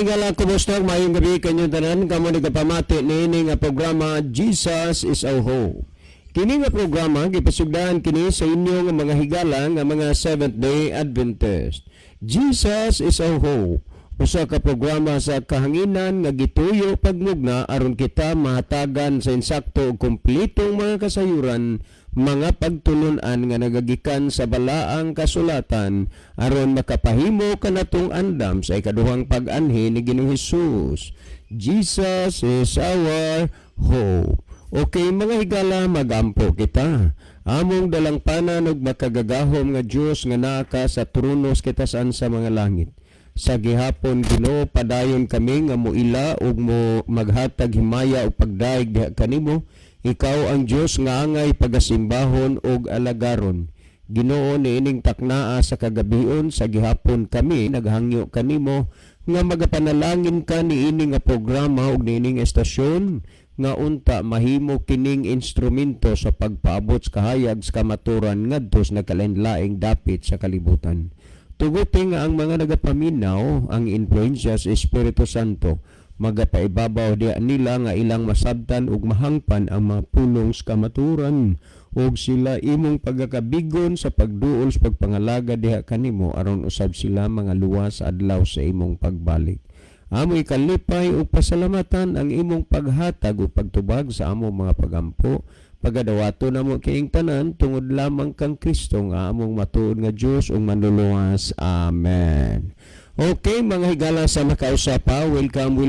mga higala, kumusta? Mayong gabi kanyo tanan. Kamo nagapamati niini nga programa Jesus is our Hope. Kini nga programa gipasugdan kini sa inyo nga mga higala nga mga Seventh-day Adventist. Jesus is our Hope. Usa ka programa sa kahanginan nga gituyo pagmugna aron kita mahatagan sa insakto ug kumpletong mga kasayuran, mga pagtulunan nga nagagikan sa balaang kasulatan aron makapahimo kanatong andam sa ikaduhang pag-anhi ni Ginoong Hesus. Jesus is our hope. Okay mga higala, magampo kita. Among dalangpanan ug makagagahom nga Dios nga naa ka sa tronos kitasan sa mga langit. Sa gihapon Ginoo, padayon kami nga moila ug mo maghatag himaya ug pagdaig diha kanimo. Ikaw ang Dios nga angay pagasimbahon ug alagaron. Ginoo, niining taknaa sa kagabion sa gihapon kami naghangyo kanimo nga magapanalangin ka niini nga programa ug niining estasyon nga unta mahimo kining instrumento sa pagpaabot sa kahayag sa kamaturan ngadto sa nagkalain-laing dapit sa kalibutan. Tuguti nga ang mga nagapaminaw ang influensya sa Espiritu Santo magapaibabaw diya nila nga ilang masabtan ug mahangpan ang mga pulong sa kamaturan ug sila imong pagakabigon sa pagduol sa pagpangalaga diha kanimo aron usab sila mga luwas adlaw sa imong pagbalik. Amoy kalipay ug pasalamatan ang imong paghatag ug pagtubag sa among mga pagampo. Pagadawato na mo kining tanan tungod lamang kang Kristo nga among matuod nga Dios ug manluluwas. Amen. Okay mga higala sa makausapa, welcome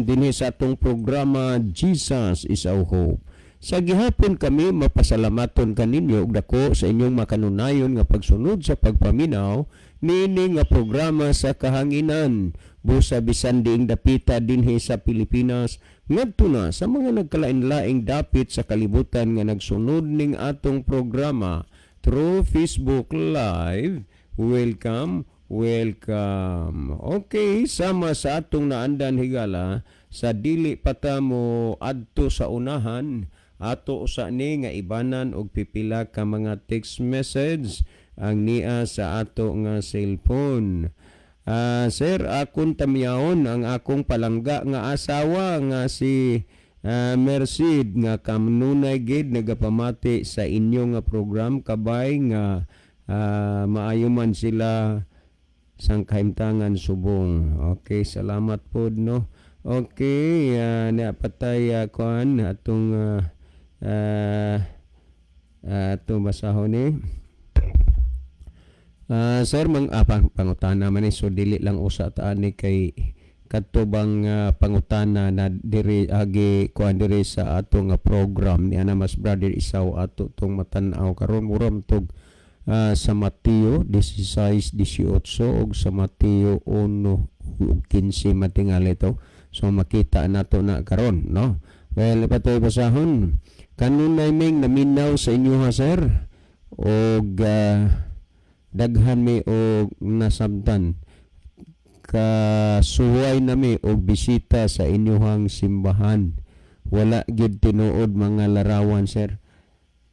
dinhi sa atong programa Jesus is our Hope. Sa gihapon kami mapasalamaton kaninyo ug dako sa inyong makanunayon nga pagsunod sa pagpaminaw niini nga programa sa kahanginan busa bisan diing dapita dinhi sa Pilipinas ngadto na sa mga nagkalain-laing dapit sa kalibutan nga nagsunod ning atong programa through Facebook Live. Welcome. Okay, sama sa atong naandan higala sa dili pata mo adto sa unahan ato usa ni nga ibanan og pipila ka mga text message ang niya sa ato nga cellphone. Sir, akong tamyaon ang akong palangga nga asawa nga si Merced nga kamnunay gid nagapamati sa inyo nga program kabay nga maayo man sila sang kahimtangan subong. Okay, salamat po no. Okay, napatay kuan atong atong basahon ni. Sir, pangutana man ni so dili lang usa ta ani kay katubang pangutana na diri agi kuan diri sa ato nga program ni ana mas brother isaw ato tong matan-aw karon muram tog sa Mateo 16:18 ug sa Mateo 1:15 matingali to. So makita nato na karon no. Well, patoy basahon. Kanunay ming naminaw sa inyo ha sir og daghan mi og nasabtan kasuway nami og bisita sa inyong simbahan. Wala gid tinuod mga larawan sir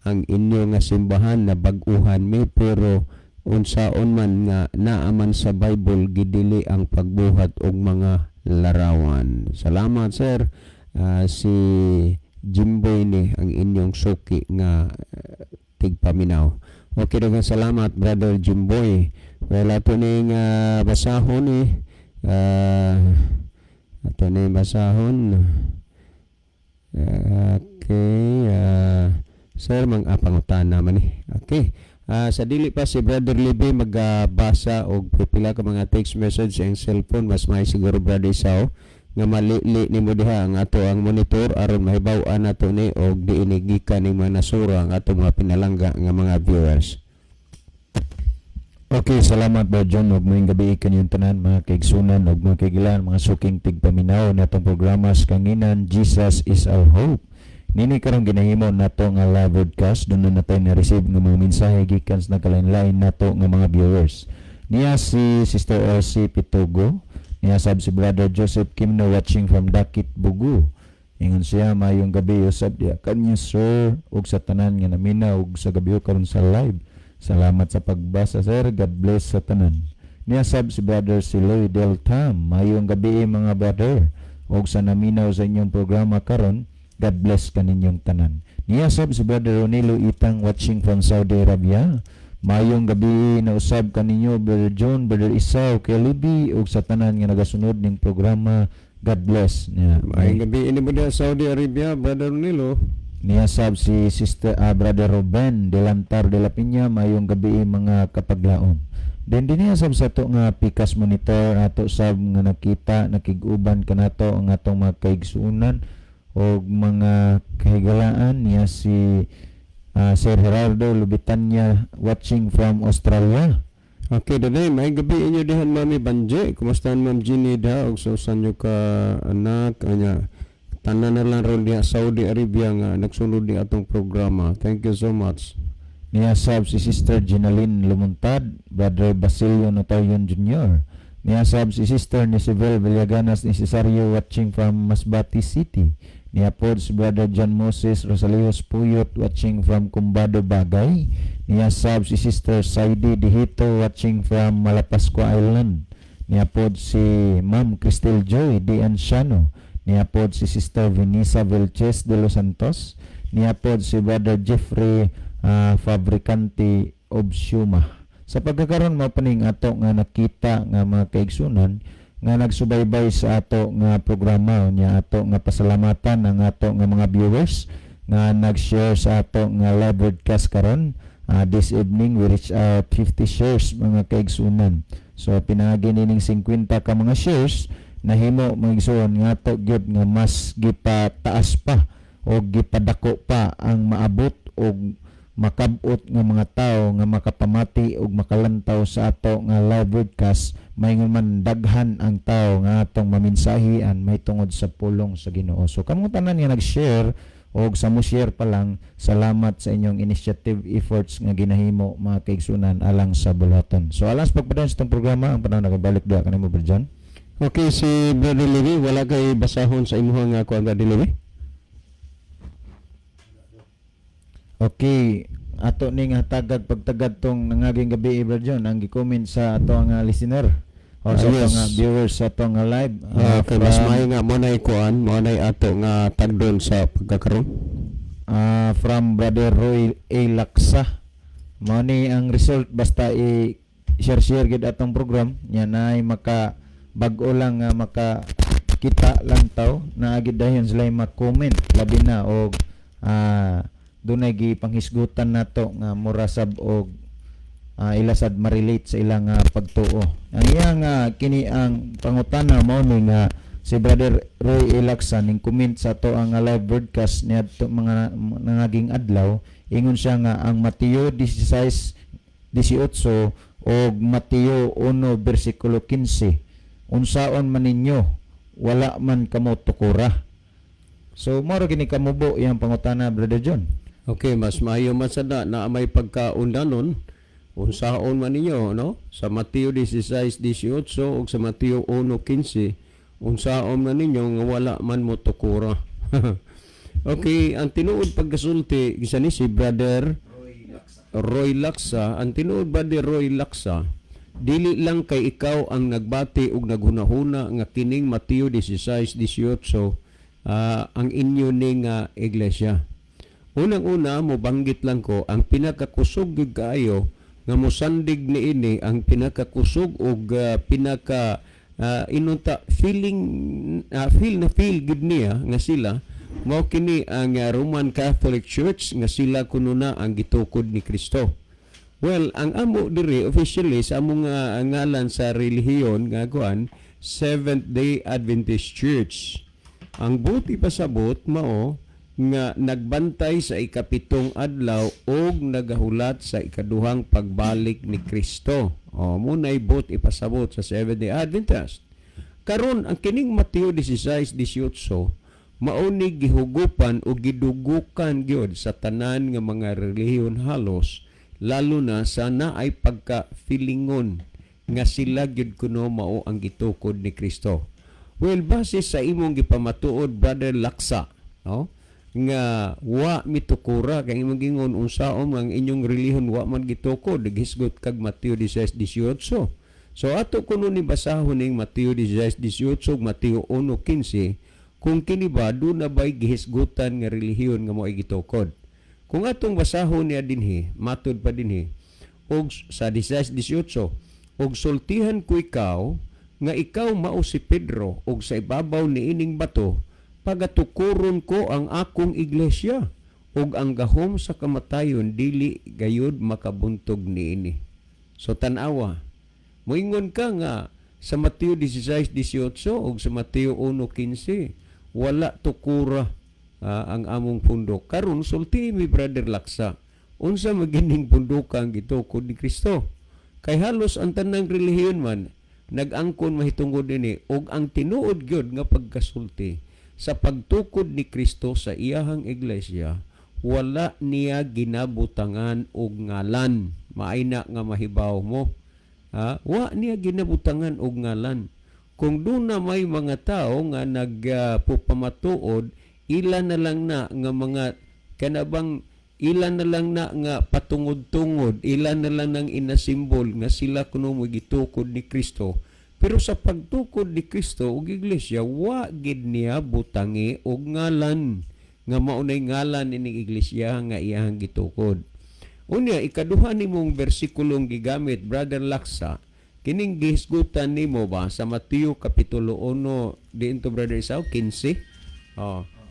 ang inyo nga simbahan na bag-uhan mi pero unsaon man nga naaman sa Bible gidili ang pagbuhat og mga larawan. Salamat sir. Si Jimboy ni ang inyong suki nga tigpaminaw. Okay, daghang salamat brother Jimboy. Well, ato ning basahon ni ato ning basahon. Okay, sir mang pangutana man ni. Okay. Sa dili pa si brother Libby magbasa og pipila ka mga text message sa cellphone, mas may siguro brother Isaw nga malili nimo diha ang ato ang monitor aron mahibaw-an nato ni og diini gikan ning mga nasura ang ato mga pinalangga nga mga viewers. Okay, salamat ba John og maayong gabi kanyang tanan mga kaigsunan og mga kaigilan mga suking tigpaminaw natong programa sa kanginan Jesus is our hope. Nini karong ginahimo nato nga live broadcast dunay natay na receive nga mga mensahe gikan sa nagkalain-lain nato nga mga viewers. Niya si Sister Elsie Pitogo, niya sab si Brother Joseph Kimno watching from Dakit, Bugu. Ingon siya mayong gabi usab diha kanyo sir ug sa tanan nga naminaw og sa gabi karon sa live. Salamat sa pagbasa sir. God bless sa tanan. Niya sab si Brother Siloy Del Tam. Mayong gabi mga brother. Og sa naminaw sa inyong programa karon, God bless kaninyong tanan. Niya sab si Brother Ronilo Itang watching from Saudi Arabia. Mayong gabi na usab kaninyo Brother John, Brother Isaw, kay Libby ug sa tanan nga nagasunod ning programa. God bless. Mayong gabi ini mo Saudi Arabia, Brother Nilo. Niya sab si Sister Brother Ruben Delantar de la Piña. Mayong gabi mga kapaglaom. Then niya sab sa to nga Pikas Monitor ato sab nga nakita nakig-uban kanato ang atong mga kaigsuonan o mga kahigalaan niya si Sir Gerardo Lubitanya watching from Australia. Okay, today may gabi inyo dihan Mami Banje. Kumustahan Ma'am Ginny da og sa usan nyo ka anak anya tanan na lang ron diha Saudi Arabia nga nagsunod ni atong programa. Thank you so much. Niya sab si Sister Ginaline Lumuntad, Brother Basilio Notarion Jr. Niya sab si Sister Nisibel Villaganas Necesario watching from Masbate City. Niya pod si Brother John Moses Rosalios Puyot watching from Cumbado Bagay. Niya sab si Sister Saidi Dihito watching from Malapascua Island. Niya pod si Ma'am Cristel Joy D. Anciano. Niya pod si Sister Vinisa Vilches de los Santos. Niya pod si Brother Jeffrey Fabricante Obsuma. Sa pagkakaroon mapaning ato nga nakita nga mga kaigsunan nga nagsubaybay sa ato nga programa nya ato nga pasalamatan ang ato nga mga viewers nga nag-share sa ato nga live broadcast karon. This evening we reach 50 shares mga kaigsunan. So pinagi nining 50 ka mga shares nahimo mga igsuon nga ato gyud nga mas gipataas pa o gipadako pa ang maabot og makabot nga mga tao nga makapamati ug makalantaw sa ato nga live broadcast mayngon man daghan ang tao nga atong maminsahian may tungod sa pulong sa Ginoo. So kamong tanan nga nag-share og sa mo share pa lang, salamat sa inyong initiative efforts nga ginahimo mga kaigsunan alang sa bulaton. So alang sa pagpadaan sa itong programa ang panahon nagabalik duha kanimo Brother John. Okay, si Brother Levi, wala kay basahon sa imuhang nga kuan Brother Levi? Okay, ato ning tagad pagtagad tong nangaging gabi Brother John ang gi-comment sa ato nga listener o sa ato nga viewers sa ato nga live. Okay, mas maayo nga mo na ikuan, mo na ato nga tagdon sa pagkakaroon. From Brother Roy A. Laksa. Mo ni ang result basta i-share gid atong program nya nay maka bag-o lang nga makakita lang taw na agid dayon sila ma-comment labi na og dunay gipanghisgutan nato nga murasab og ilasad ma-relate sa ilang pagtuo. Ang iyang kini ang pangutana mao ni nga si Brother Roy Elaksa ning comment sa to ang live broadcast niadto mga nangaging adlaw ingon siya nga ang Mateo 16:18 og Mateo 1 bersikulo 15 unsaon man ninyo wala man kamo tukura. So mao gini kamubo iyang pangutana Brother John. Okay, mas maayo man sada na may pagkaundanon unsaon man ninyo no sa Mateo 16:18 ug sa Mateo 1:15 unsaon man ninyo nga wala man mo tukura. Okay, ang tinuod pagkasulti gisa ni si Brother Roy Laksa, ang tinuod Brother Roy Laksa, dili lang kay ikaw ang nagbati ug naghunahuna nga kining Mateo 16:18 ang inyo ning iglesia. Unang-una mo banggit lang ko ang pinakakusog gyud kaayo nga mosandig niini ang pinakakusog og pinaka inunta feel gid niya nga sila mao kini ang Roman Catholic Church nga sila kuno na ang gitukod ni Kristo. Well, ang amo diri officially sa among ngalan sa relihiyon nga kuan Seventh-day Adventist Church. Ang buti pasabot mao nga nagbantay sa ikapitong adlaw og nagahulat sa ikaduhang pagbalik ni Kristo. Munay bot ipasabot sa Seventh-day Adventist. Karon ang kining Mateo 16:18 mao ni gihugupan o gidugukan gyud sa tanan nga mga relihiyon halos, lalo na sa naay pagka-feelingon nga sila gyud kuno mao ang gitukod ni Kristo. Well, base sa imong gipamatuod Brother Laksa, no? Nga wa mitukura kay imong gingon unsaon ang inyong relihiyon wa man gitukod, hisgot kag Mateo 16:18. So ato kuno ni basahon ning Mateo 16:18 ug Mateo 1:15 kung kini ba do na bay gihisgutan nga relihiyon nga mo'y gitukod. Kung atong basahon niya dinhi, matud pa dinhi og sa 16:18 og sultihan ko ikaw nga ikaw mao si Pedro og sa ibabaw ni ining bato pagatukuron ko ang akong iglesia ug ang gahom sa kamatayon dili gayud makabuntog niini. So tan-awa, moingon ka nga sa Mateo 16:18 ug sa Mateo 1:15 wala tukura ang among pundok. Karon sulti mi Brother Laksa, unsa magining pundokan gitukod ni Kristo? Kay halos ang tanang relihiyon man nag-angkon mahitungod ini og ang tinuod gyud nga pagkasulti sa pagtukod ni Kristo sa iyahang iglesia wala niya ginabutangan og ngalan. Maayna nga mahibaw mo. Wa niya ginabutangan og ngalan. Kung doon na may mga tao nga nagpupamatuod, ilan na lang na nga mga kanabang ilan na lang na nga patungod-tungod, ilan na lang nang inasimbol nga sila kuno mo gitukod ni Kristo. Pero sa pagtukod ni Kristo ug iglesia, wa gid niya butangi og ngalan nga maunay ngalan ining iglesia nga iyang gitukod. Unya ikaduha nimong bersikulong gigamit Brother Laksa, kining gihisgutan nimo ba sa Mateo kapitulo 1 diinto Brother Isaw 15?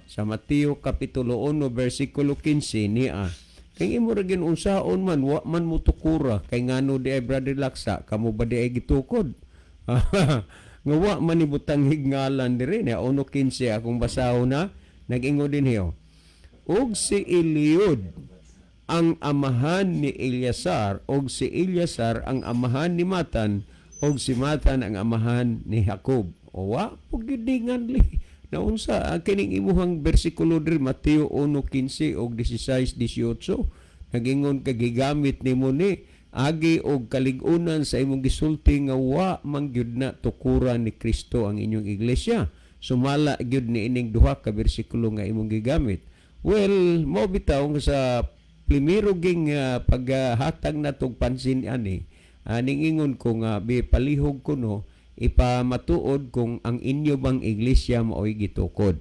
Sa Mateo kapitulo 1 bersikulo 15 niya. Kay imo ra gin unsaon man wa man mo tukura kay ngano di ay Brother Laksa kamo ba di ay gitukod? Nga wa man ni butang higngalan diri na 1:15 akong basahon na nag-ingon din hiyo. Og si Eliud ang amahan ni Eleazar og si Eleazar ang amahan ni Matan og si Matan ang amahan ni Jacob. O wa pugidingan li. Naunsa kining imuhang bersikulo diri Mateo 1:15 og 16:18 nag-ingon kag gigamit nimo ni agi og kalig-unan sa imong gisulti nga wa man gyud na tukuran ni Kristo ang inyong iglesia. Sumala gyud ni ining duha ka bersikulo nga imong gigamit. Well, mo bitaw sa primero ging paghatag natong pansin ani ningingon ko nga palihog ko no ipamatuod kung ang inyo bang iglesia maoy gitukod.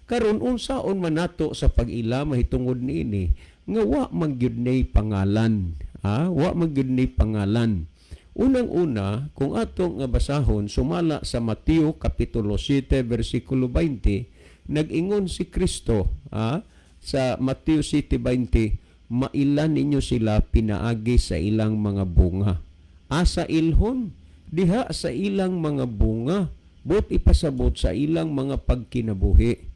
Karon unsaon man nato sa pag-ila mahitungod niini nga wa man gyud nay pangalan. Wa man gyud nay pangalan. Unang-una, kung ato nga basahon sumala sa Mateo kapitulo 7 bersikulo 20, nag-ingon si Kristo sa Mateo 7:20, mailan ninyo sila pinaagi sa ilang mga bunga. Sa ilhon, diha sa ilang mga bunga, bot ipasabot sa ilang mga pagkinabuhi.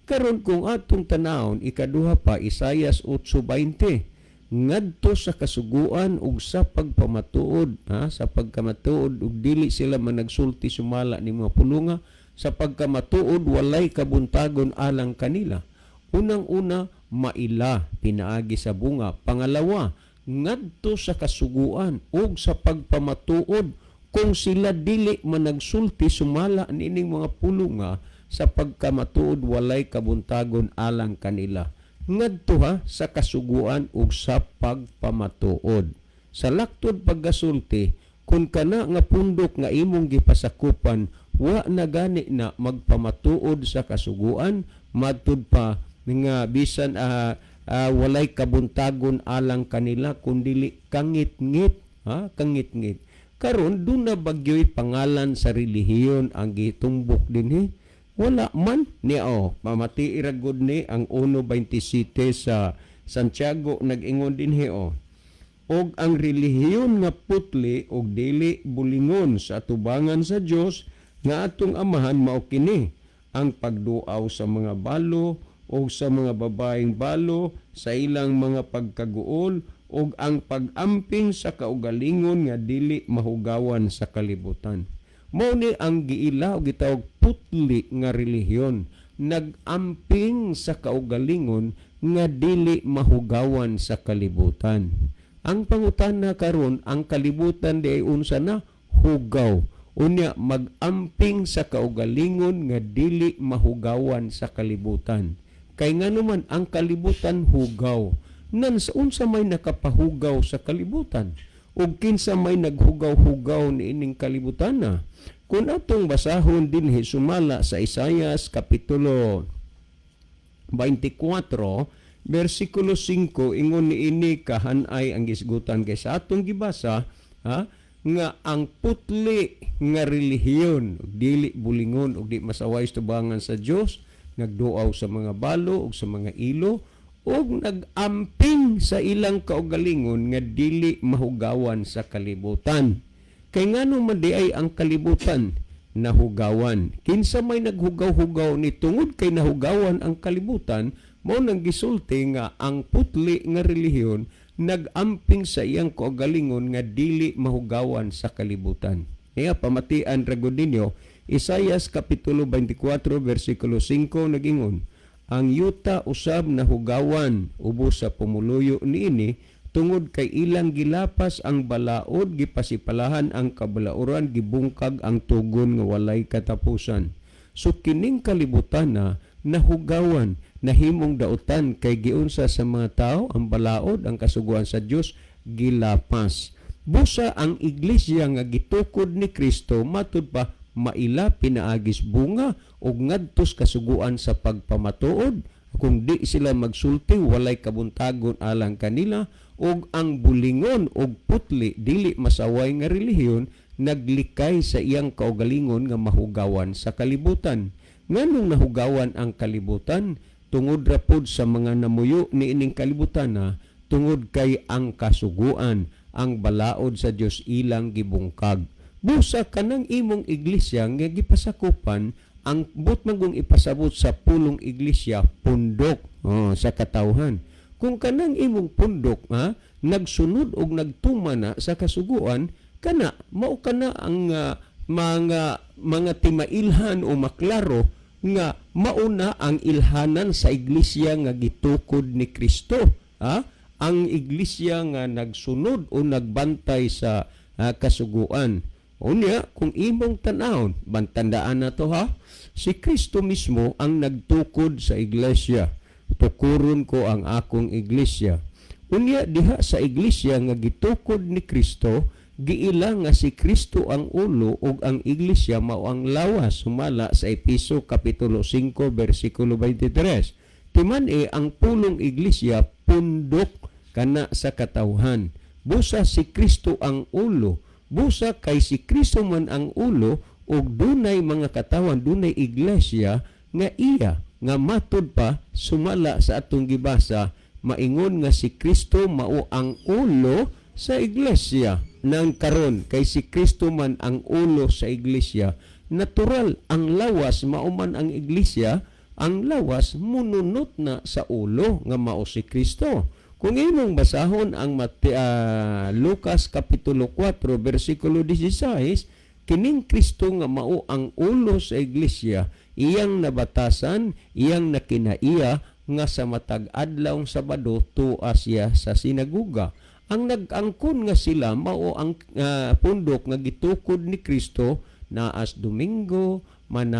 Karon kung atong tanawon, ikaduha pa, Isaias 8:20, ngadto sa kasuguan ug sa pagpamatuod, sa pagkamatuod ug dili sila managsulti sumala ni mga pulunga, sa pagkamatuod walay kabuntagon alang kanila. Unang-una, maila pinaagi sa bunga. Pangalawa, ngadto sa kasuguan ug sa pagpamatuod kung sila dili managsulti sumala nining mga pulunga, sa pagkamatuod walay kabuntagon alang kanila. Ngadto sa kasuguan ug sa pagpamatuod. Sa laktod paggasulti, kung kana nga pundok nga imong gipasakupan, wa na gani na magpamatuod sa kasuguan, matud pa nga bisan walay kabuntagon alang kanila kundili kangit-ngit, kangit-ngit. Karon do na bagyoy pangalan sa relihiyon ang gitumbok dinhi. Wala man ni mamati iragod ni ang 1:27 sa Santiago nag-ingon dinhi og ang relihiyon nga putli og dili bulingon sa atubangan sa Dios nga atong amahan mao kini ang pagduaw sa mga balo o sa mga babaeng balo, sa ilang mga pagkaguol o ang pag-amping sa kaugalingon nga dili mahugawan sa kalibutan. Mao ni ang giila o gitawag putli nga relihiyon, nag-amping sa kaugalingon nga dili mahugawan sa kalibutan. Ang pangutana karon, ang kalibutan di ay unsa na hugaw. Unya mag-amping sa kaugalingon nga dili mahugawan sa kalibutan. Kay nga naman ang kalibutan hugaw. Nan sa unsa may nakapahugaw sa kalibutan? ug kinsa may naghugaw-hugaw niining kalibutan na. Kung atong basahon dinhi sumala sa Isaias kapitulo 24 versikulo 5 ingon niini kahanay ang gisgutan kay sa atong gibasa nga ang putli nga relihiyon ug dili bulingon ug di masaway tubangan sa Dios, nagduaw sa mga balo ug sa mga ilo ug nagamping sa ilang kaugalingon nga dili mahugawan sa kalibutan. Kay ngano man di ay ang kalibutan nahugawan. Kinsa may naghugaw-hugaw ni tungod kay nahugawan ang kalibutan, mao nang gisulti nga ang putli nga relihiyon nagamping sa iyang kaugalingon nga dili mahugawan sa kalibutan. Kaya pamatian ra gud ninyo Isaias kapitulo 24 versikulo 5 nagingon, ang yuta usab nahugawan ubos sa pumuluyo niini tungod kay ilang gilapas ang balaod, gipasipalahan ang kabalauran, gibungkag ang tugon nga walay katapusan. So kining kalibutan na nahugawan, nahimong dautan kay giunsa sa mga tao ang balaod, ang kasuguan sa Dios gilapas. Busa ang iglesia nga gitukod ni Kristo matud pa maila pinaagis bunga ug ngadtos kasuguan sa pagpamatuod. Kung di sila magsulti, walay kabuntagon alang kanila, ug ang bulingon ug putli dili masaway nga relihiyon naglikay sa iyang kaugalingon nga mahugawan sa kalibutan. Nganong nahugawan ang kalibutan? Tungod ra pod sa mga namuyo niining kalibutan na tungod kay ang kasuguan, ang balaod sa Dios ilang gibungkag. Busa kanang imong iglesia nga gipasakupan ang but magong ipasabot sa pulong iglesia pundok sa katawhan. Kung kanang imong pundok nagsunod og nagtuma na sa kasuguan, kana mao kana ang mga timailhan o maklaro nga mauna ang ilhanan sa iglesia nga gitukod ni Kristo. Ang iglesia nga nagsunod o nagbantay sa kasuguan. Unya, kung imong tanawon, bantandaan na to si Kristo mismo ang nagtukod sa iglesia. Tukuron ko ang akong iglesia. Unya, diha sa iglesia nga gitukod ni Kristo, giila nga si Kristo ang ulo ug ang iglesia mao ang lawas, sumala sa Epeso kapitulo 5 versikulo 23. Timan ang pulong iglesia pundok kana sa katawhan. Busa si Kristo ang ulo. Busa kay si Kristo man ang ulo ug dunay mga katawan, dunay iglesia nga iya nga matud pa sumala sa atong gibasa maingon nga si Kristo mao ang ulo sa iglesia. Nang karon kay si Kristo man ang ulo sa iglesia, natural ang lawas mao man ang iglesia, ang lawas mununot na sa ulo nga mao si Kristo. Kung imong basahon ang Lucas kapitulo 4 versikulo 16, kining Kristo nga mao ang ulo sa iglesia, iyang nabatasan, iyang nakinaiya nga sa matag adlawng Sabado tuwa siya sa sinaguga. Ang nag-angkon nga sila mao ang pundok nga gitukod ni Kristo naas Domingo, man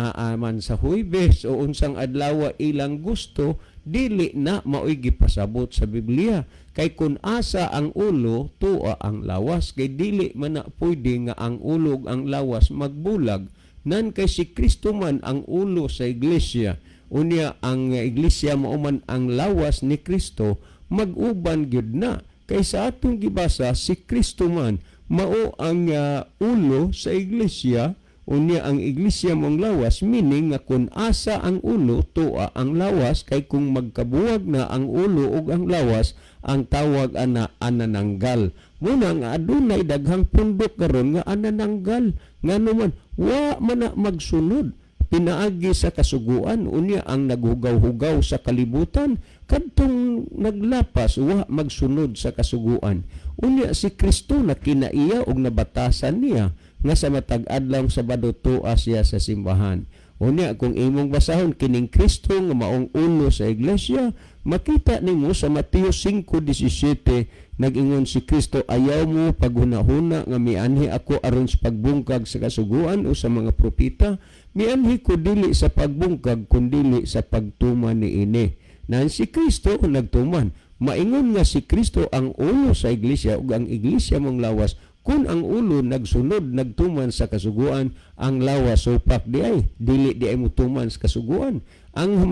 sa Huwebes o unsang adlaw ilang gusto, dili na mao'y gipasabot sa Biblia. Kay kun asa ang ulo, tuwa ang lawas. Kay dili man na pwede nga ang ulo ug ang lawas magbulag. Nan kay si Kristo man ang ulo sa iglesia. Unya ang iglesia mao man ang lawas ni Kristo, mag-uban gyud na. Kay sa atong gibasa, si Kristo man mao ang ulo sa iglesia. Unya ang iglesia mong lawas, meaning nga kung asa ang ulo, tuwa ang lawas. Kay kung magkabuwag na ang ulo ug ang lawas, ang tawag anananggal. Muna nga adunay daghang pundok karon nga anananggal. Nga naman, wa man na magsunod. Pinaagi sa kasuguan, unya ang naghugaw-hugaw sa kalibutan, kadtong naglapas, wa magsunod sa kasuguan. Unya si Kristo na kinaiya og nabatasan niya, nga sa matag adlaw Sabado tuwa siya sa simbahan. Unya kung imong basahon kining Kristo nga maong ulo sa iglesia, makita nimo sa Mateo 5:17 nag-ingon si Kristo, ayaw mo paghunahuna nga mianhi ako aron sa pagbungkag sa kasuguan o sa mga propeta, mianhi ko dili sa pagbungkag kundili sa pagtuman niini. Nan si Kristo nagtuman, Maingon nga si Kristo ang ulo sa iglesia ug ang iglesia mong lawas. Kung ang ulo nagsunod nagtuman sa kasuguan, ang lawas supak dili di ay mutuman sa kasuguan. Ang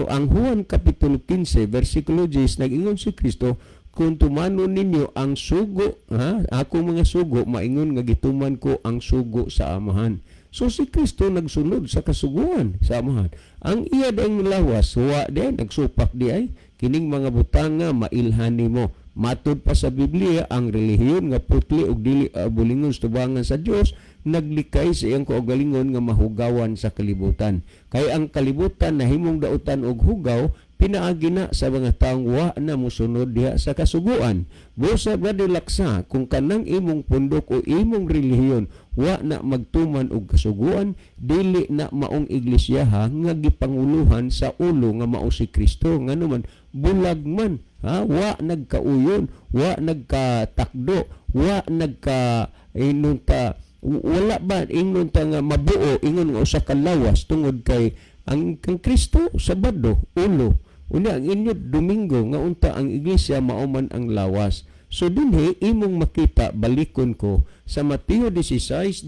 ang Juan kapitulo 15 versikulo 10 nag-ingon si Kristo, kung tumanon ninyo ang sugo, ako mga sugo, maingon nga gituman ko ang sugo sa amahan. So si Kristo nagsunod sa kasuguan sa amahan. Ang iya daing lawas, wa di nagsupak di ay kining mga butanga mailhani mo. Matod pa sa Biblia, ang relihiyon nga putli ug dili bulingon sa tubangan sa Dios naglikay sa iyang kaugalingon nga mahugawan sa kalibutan. Kay ang kalibutan nahimong dautan og hugaw, pinaagi na sa mga taong wa na musunod diha sa kasuguan. Busa ba laksa kung kanang imong pundok o imong relihiyon wa na magtuman og kasuguan, dili na maong iglesia nga gipanguluhan sa ulo nga mao si Kristo. Ngano man bulag man, wa nagkauyon, wa nagkatakdo, wa nagka inunta, wala ba inunta nga mabuo ingon nga usa ka lawas tungod kay ang Kristo Sabado ulo. Una ang inyo Domingo nga unta ang iglesia mao man ang lawas. So dinhi imong makita balikon ko sa Mateo 16:18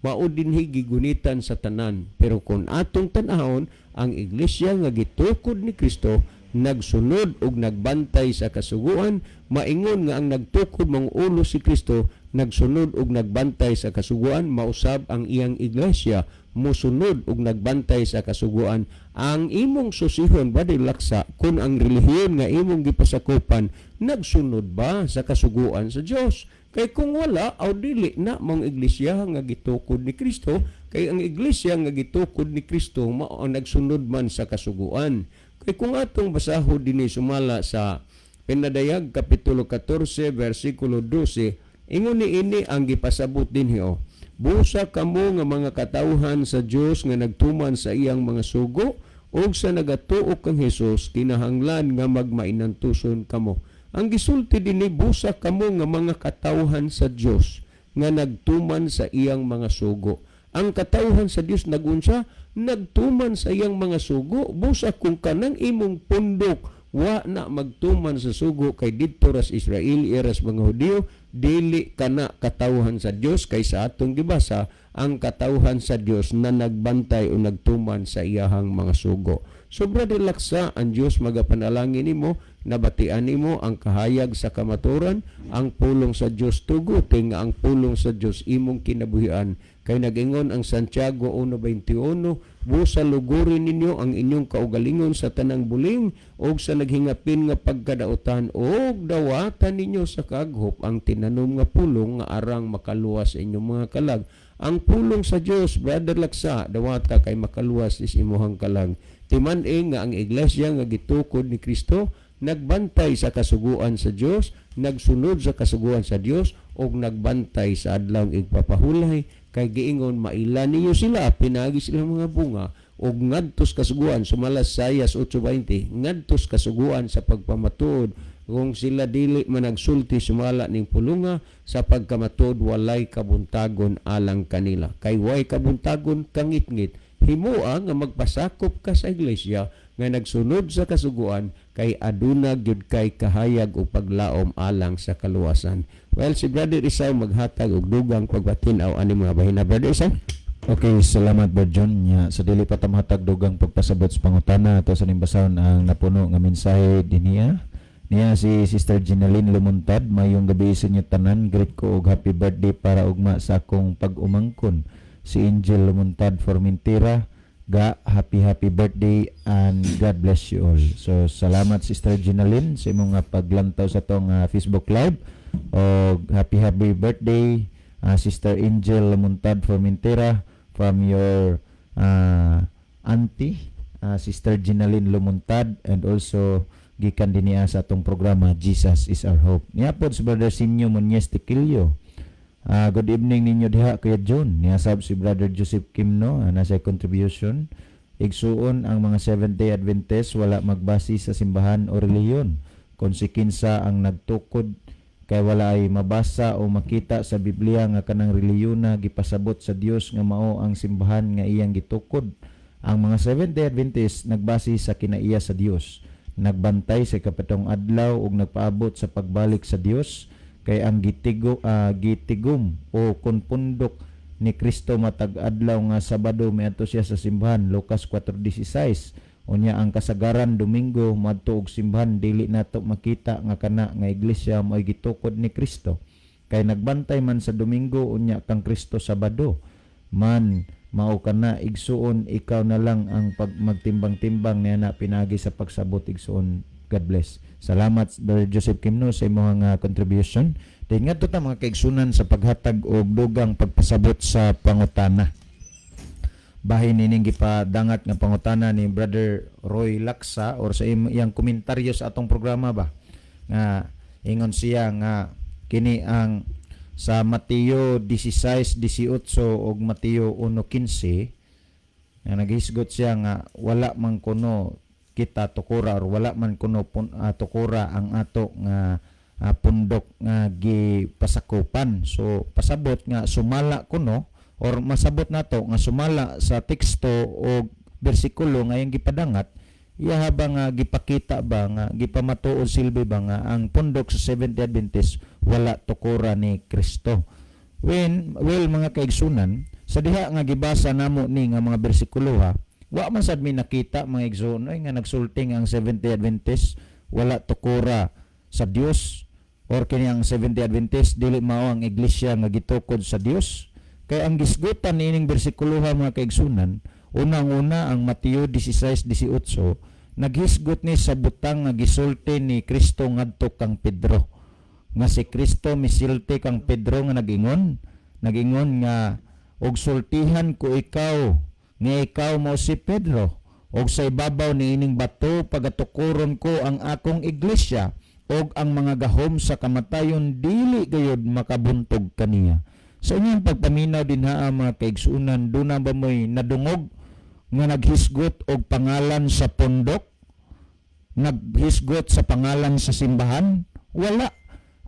mao dinhi gigunitan sa tanan. Pero kung atong tan-ahon ang iglesia nga gitukod ni Kristo nagsunod ug nagbantay sa kasuguan, maingon nga ang nagtukod mong ulo si Kristo nagsunod ug nagbantay sa kasuguan, mausab ang iyang iglesia musunod ug nagbantay sa kasuguan. Ang imong susihon ba laksa kung ang relihiyon nga imong gipasakupan nagsunod ba sa kasuguan sa Dios? Kay kung wala, aw dili na mong iglesia nga gitukod ni Kristo, kay ang iglesia nga gitukod ni Kristo mao ang nagsunod man sa kasuguan. Kay kung atong basahon dinhi sumala sa Pinadayag kapitulo 14 versikulo 12, ingon ini ang gipasabot dinhi busa kamo nga mga katawhan sa Dios nga nagtuman sa iyang mga sugo ug sa nagatuo kang Hesus kinahanglan nga magmainantuson kamo. Ang gisulti dinhi busa kamo nga mga katawhan sa Dios nga nagtuman sa iyang mga sugo. Ang katawhan sa Dios nagunsa nagtuman sa iyang mga sugo, busa kung kanang imong pundok wa na magtuman sa sugo kay didto ras Israel iras mga Hudiyo, dili kana katawhan sa Dios. Kay sa atong gibasa ang katawhan sa Dios na nagbantay o nagtuman sa iyahang mga sugo. Sobra dilaksa ang Dios magapanalangin nimo, nabatian nimo ang kahayag sa kamaturan, ang pulong sa Dios tuguti nga ang pulong sa Dios imong kinabuhian. Kay nag-ingon ang Santiago 1:21, busa lugurin ninyo ang inyong kaugalingon sa tanang buling o sa naghingapin nga pagkadautan o dawatan ninyo sa kaghop ang tinanom nga pulong nga arang makaluwas sa inyong mga kalag. Ang pulong sa Dios, brother laksa, dawata kay makaluwas is imuhang kalag. Timan-ing nga ang iglesia nga gitukod ni Kristo nagbantay sa kasuguan sa Dios, nagsunod sa kasuguan sa Dios og nagbantay sa adlaw igpapahulay. Kay giingon maila niyo sila, pinagi sila mga bunga og ngadtos kasuguan, sumalas Sayas 8:20, ngadtos kasuguan sa pagpamatuod. Kung sila dili man nagsulti sumala ning pulunga sa pagkamatuod, walay kabuntagon alang kanila. Kay way kabuntagon kangit-ngit, himoa nga magpasakop ka sa iglesia nga nagsunod sa kasuguan, kay aduna gyud kay kahayag o paglaom alang sa kaluwasan. Well, si Brother Isaw maghatag og dugang pagbatinaw ani mga bahina. Brother Isaw? Okay, salamat Brother John. Sa dili pa ta mahatag dugang pagpasabot sa pangutana ato sa nimbasahon ang napuno nga mensahe dinhiya. Niya si Sister Ginaline Lumuntad, mayong gabi sa inyo tanan. Greet ko og happy birthday para ugma sa akong pag-umangkon. Si Angel Lumuntad Formentera, happy birthday and God bless you all. So salamat Sister Ginaline sa imong paglantaw sa tong Facebook live. O happy birthday Sister Angel Lumuntad Formentera from your auntie Sister Ginaline Lumuntad, and also gikan din niya sa atong programa Jesus is Our Hope. Niya po si Brother Sinyo Muñez Tequilio. Good evening ninyo diha Kuya John. Niya sab si Brother Joseph Kimno nasa contribution. Igsuon ang mga Seventh-day Adventist wala magbasi sa simbahan o relihiyon. Konsekensa ang nagtukod kay wala ay mabasa o makita sa Biblia nga kanang relihiyon na gipasabot sa Dios nga mao ang simbahan nga iyang gitukod. Ang mga Seventh-day Adventist nagbase sa kinaiya sa Dios. nagbantay sa kapitong adlaw ug nagpaabot sa pagbalik sa Dios, kay ang gitigom o kunpundok ni Kristo matag adlaw nga Sabado miadto siya sa simbahan, Lucas 4:16. Unya ang kasagaran Domingo madto og simbahan, dili nato makita nga kana nga iglesia mo'y gitukod ni Kristo. Kay nagbantay man sa Domingo unya kang Kristo Sabado man mao kana igsuon, ikaw na lang ang magtimbang-timbang niya na pinagi sa pagsabot igsuon. God bless. Salamat Brother Joseph Kimno sa imong contribution. Dahil nga ito mga kaigsunan sa paghatag o dugang pagpasabot sa pangutana. Bahin nining gipadangat nga pangutana ni Brother Roy Laksa or sa iyang komentaryo sa atong programa ba. Nga ingon siya nga kini ang sa Mateo 16:18 ug Mateo 1:15 nga naghisgot siya nga wala man kuno kita tukura or wala man kuno tukura ang ato nga pundok nga gipasakupan. So pasabot nga sumala kuno or masabot nato nga sumala sa teksto o bersikulo nga yang gipadangat, iya habang gipakita ba nga gipamatuod silbi ba nga ang pundok sa Seventh-day Adventist wala tukura ni Kristo. Well mga kaigsunan, sa diha nga gibasa namo ni nga mga bersikulo wa man sad mi nakita mga igsoon nga nagsulting ang Seventh-day Adventist wala tukura sa Dios or kini ang Seventh-day Adventist dili mao ang iglesia nga gitukod sa Dios. Kay ang gisgutan niining bersikulo mga kaigsunan, unang-una ang Mateo 16:18 naghisgot ni sa butang nga gisulti ni Kristo ngadto kang Pedro. Nga si Kristo misilti kang Pedro nga nagingon nga og sultihan ko ikaw nga ikaw mo si Pedro, og sa ibabaw niining bato pagatukuron ko ang akong iglesia, og ang mga gahom sa kamatayon dili gayud makabuntog kaniya. Sa inyong pagpaminaw din mga kaigsunan, doon na ba mo'y nadungog nga naghisgot og pangalan sa pundok? Naghisgot sa pangalan sa simbahan? Wala.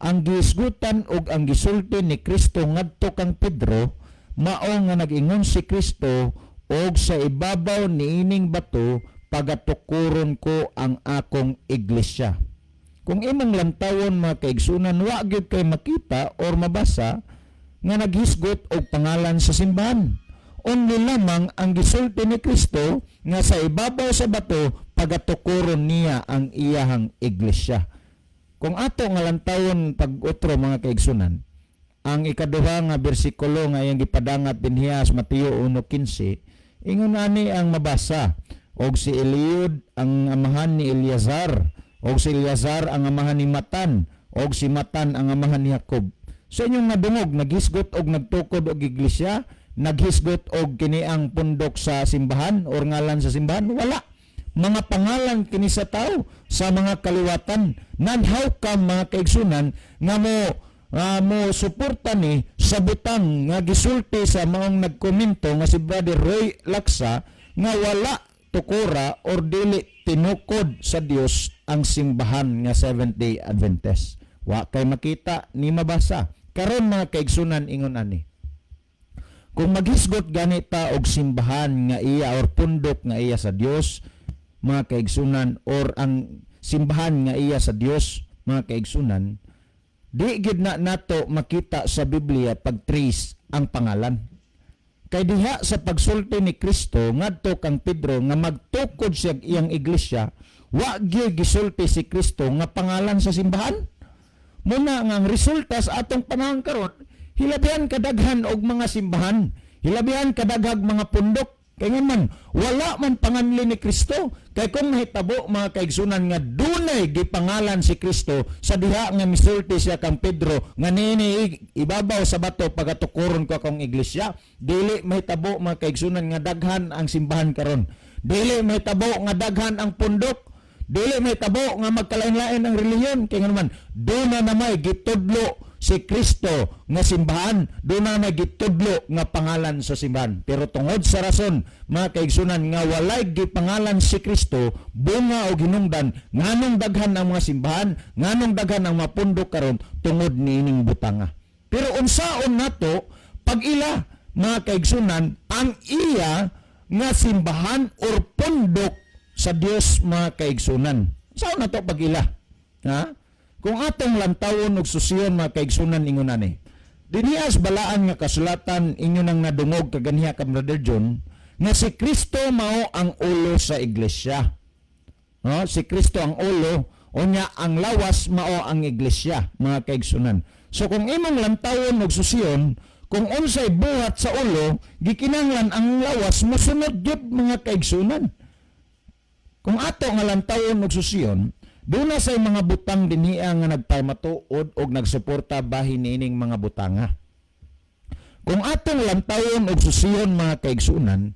Ang gihisgutan og ang gisulti ni Kristo ngadto kang Pedro, mao nga nag-ingon si Kristo og sa ibabaw niining bato pagatukuron ko ang akong iglesia. Kung imong lantawon mga kaigsunan, wa gyud kay makita or mabasa nga naghisgot og pangalan sa simbahan. Only lamang ang gisulti ni Kristo nga sa ibabaw sa bato pagatukuron niya ang iyahang iglesia. Kung ato nga lantawon pag-utro mga kaigsunan, ang ikaduha nga bersikulo nga iyang gipadangat dinhiya sa Mateo 1:15, ingon ani ang mabasa, og si Eliud ang amahan ni Eleazar, og si Eleazar ang amahan ni Matan, og si Matan ang amahan ni Jacob. Sa inyong nadungog, naghisgot og nagtukod og iglesia, naghisgot og kini ang pundok sa simbahan or ngalan sa simbahan? Wala. Mga pangalan kini sa tao sa mga kaliwatan. Nanhaw ka mga kaigsunan nga mo suporta ni sa butang nga gisulti sa maong nagkomento nga si Brother Roy Laksa nga wala tukura or dili tinukod sa Dios ang simbahan nga Seventh-day Adventist. Wa kay makita ni mabasa. Karon mga kaigsunan ingon ani, kung maghisgot ganita og simbahan nga iya or pundok nga iya sa Dios mga kaigsunan, or ang simbahan nga iya sa Dios mga kaigsunan, di gid na nato makita sa Biblia pag-trace ang pangalan. Kay diha sa pagsulti ni Kristo ngadto kang Pedro nga magtukod siya iyang iglesia, wa gyud gisulti si Kristo nga pangalan sa simbahan. Muna nga ang resulta sa atong panahon karon, hilabihan kadaghan og mga simbahan, hilabihan kadaghag mga pundok. Kaya man, wala man panganli ni Kristo. Kay kung mahitabo mga kaigsunan nga dunay gipangalan si Kristo sa diha nga misulti siya kang Pedro nga nini ibabaw sa bato pagatukuron ko akong iglesia, dili mahitabo mga kaigsunan nga daghan ang simbahan karon. Dili mahitabo nga daghan ang pundok. Dili mahitabo nga magkalain-lain ang relihiyon. Kaya naman, doon na may gitudlo si Kristo nga simbahan, doon na gitudlo nga pangalan sa simbahan. Pero tungod sa rason, mga kaigsunan, nga walay gipangalan si Kristo, bunga o ginungdan, nganong daghan ang mga simbahan, nganong daghan ang mga pundok karon tungod niining butanga. Pero unsaon nato, pag ila, mga kaigsunan, ang iya nga simbahan or pundok sa Dios mga kaigsunan. Sao na to pag-ila? Ha? Kung atong lantawon og susiyon mga kaigsunan ingon ani. Dinhias balaan nga kasulatan inyo nang nadungog kaganiha ka Brother John nga si Kristo mao ang ulo sa iglesia. No, si Kristo ang ulo, unya ang lawas mao ang iglesia, mga kaigsunan. So kung imong lantawon og susiyon, kung unsay buhat sa ulo, gikinahanglan ang lawas mosunod gyud, mga kaigsunan. Kung ato nga lantawon og susiyon, doon na say mga butang dinhiya nga nagpamatuod og nagsuporta bahin niining mga butanga. Kung atong lantawon og susiyon, mga kaigsunan,